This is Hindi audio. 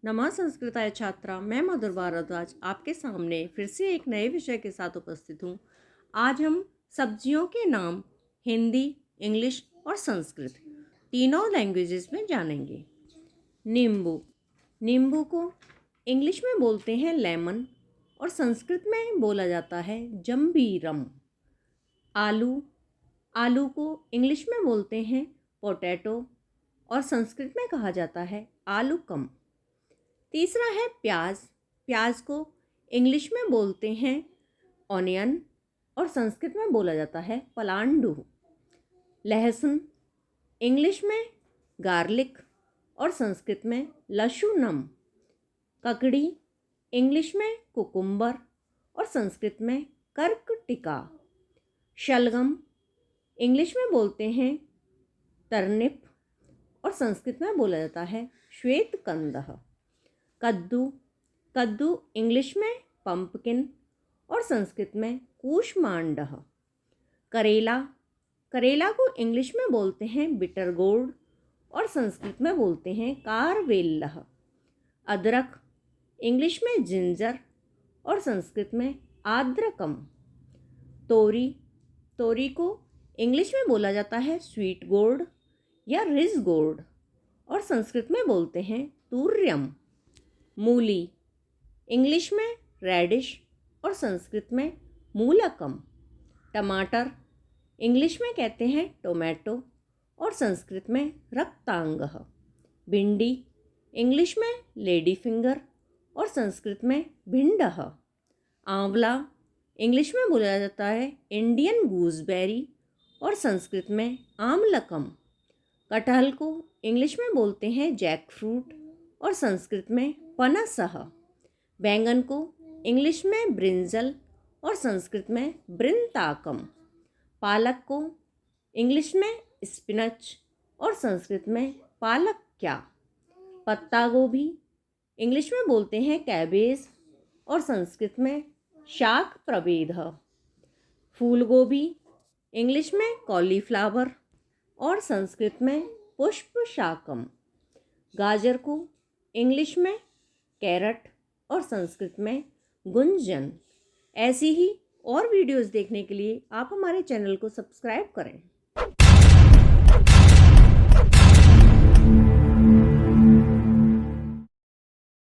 नमः संस्कृताय छात्रा, मैं मधुर भारद्वाज आपके सामने फिर से एक नए विषय के साथ उपस्थित हूँ। आज हम सब्जियों के नाम हिंदी, इंग्लिश और संस्कृत तीनों लैंग्वेजेस में जानेंगे। नींबू, नींबू को इंग्लिश में बोलते हैं लेमन और संस्कृत में बोला जाता है जंबीरम। आलू, आलू को इंग्लिश में बोलते हैं पोटैटो और संस्कृत में कहा जाता है आलूकम। तीसरा है प्याज, प्याज को इंग्लिश में बोलते हैं ऑनियन और संस्कृत में बोला जाता है पलांडू। लहसुन इंग्लिश में गार्लिक और संस्कृत में लशुनम। ककड़ी इंग्लिश में कुकुम्बर और संस्कृत में कर्कटिका। शलगम इंग्लिश में बोलते हैं टर्निप और संस्कृत में बोला जाता है श्वेतकंदः। कद्दू, कद्दू इंग्लिश में पंपकिन और संस्कृत में कूष्मांडः। करेला, करेला को इंग्लिश में बोलते हैं बिटर गोर्ड और संस्कृत में बोलते हैं कारवेल्लः। अदरक इंग्लिश में जिंजर और संस्कृत में आद्रकम। तोरी, तोरी को इंग्लिश में बोला जाता है स्वीट गोर्ड या रिज गोर्ड और संस्कृत में बोलते हैं तूर्यम। मूली इंग्लिश में रेडिश और संस्कृत में मूलकम। टमाटर इंग्लिश में कहते हैं टोमेटो और संस्कृत में रक्तांगः। भिंडी इंग्लिश में लेडी फिंगर और संस्कृत में भिंडः। आंवला इंग्लिश में बोला जाता है इंडियन गूसबेरी और संस्कृत में आमलकम। कटहल को इंग्लिश में बोलते हैं जैक फ्रूट और संस्कृत में पनसः। बैंगन को इंग्लिश में ब्रिंजल और संस्कृत में बृंताकम। पालक को इंग्लिश में स्पिनच और संस्कृत में पालक्या। पत्ता गोभी इंग्लिश में बोलते हैं कैबेज और संस्कृत में शाक प्रभेदः। फूल गोभी इंग्लिश में कॉलीफ्लावर और संस्कृत में पुष्पशाकम। गाजर को इंग्लिश में कैरट और संस्कृत में गुंजन। ऐसी ही और वीडियोस देखने के लिए आप हमारे चैनल को सब्सक्राइब करें।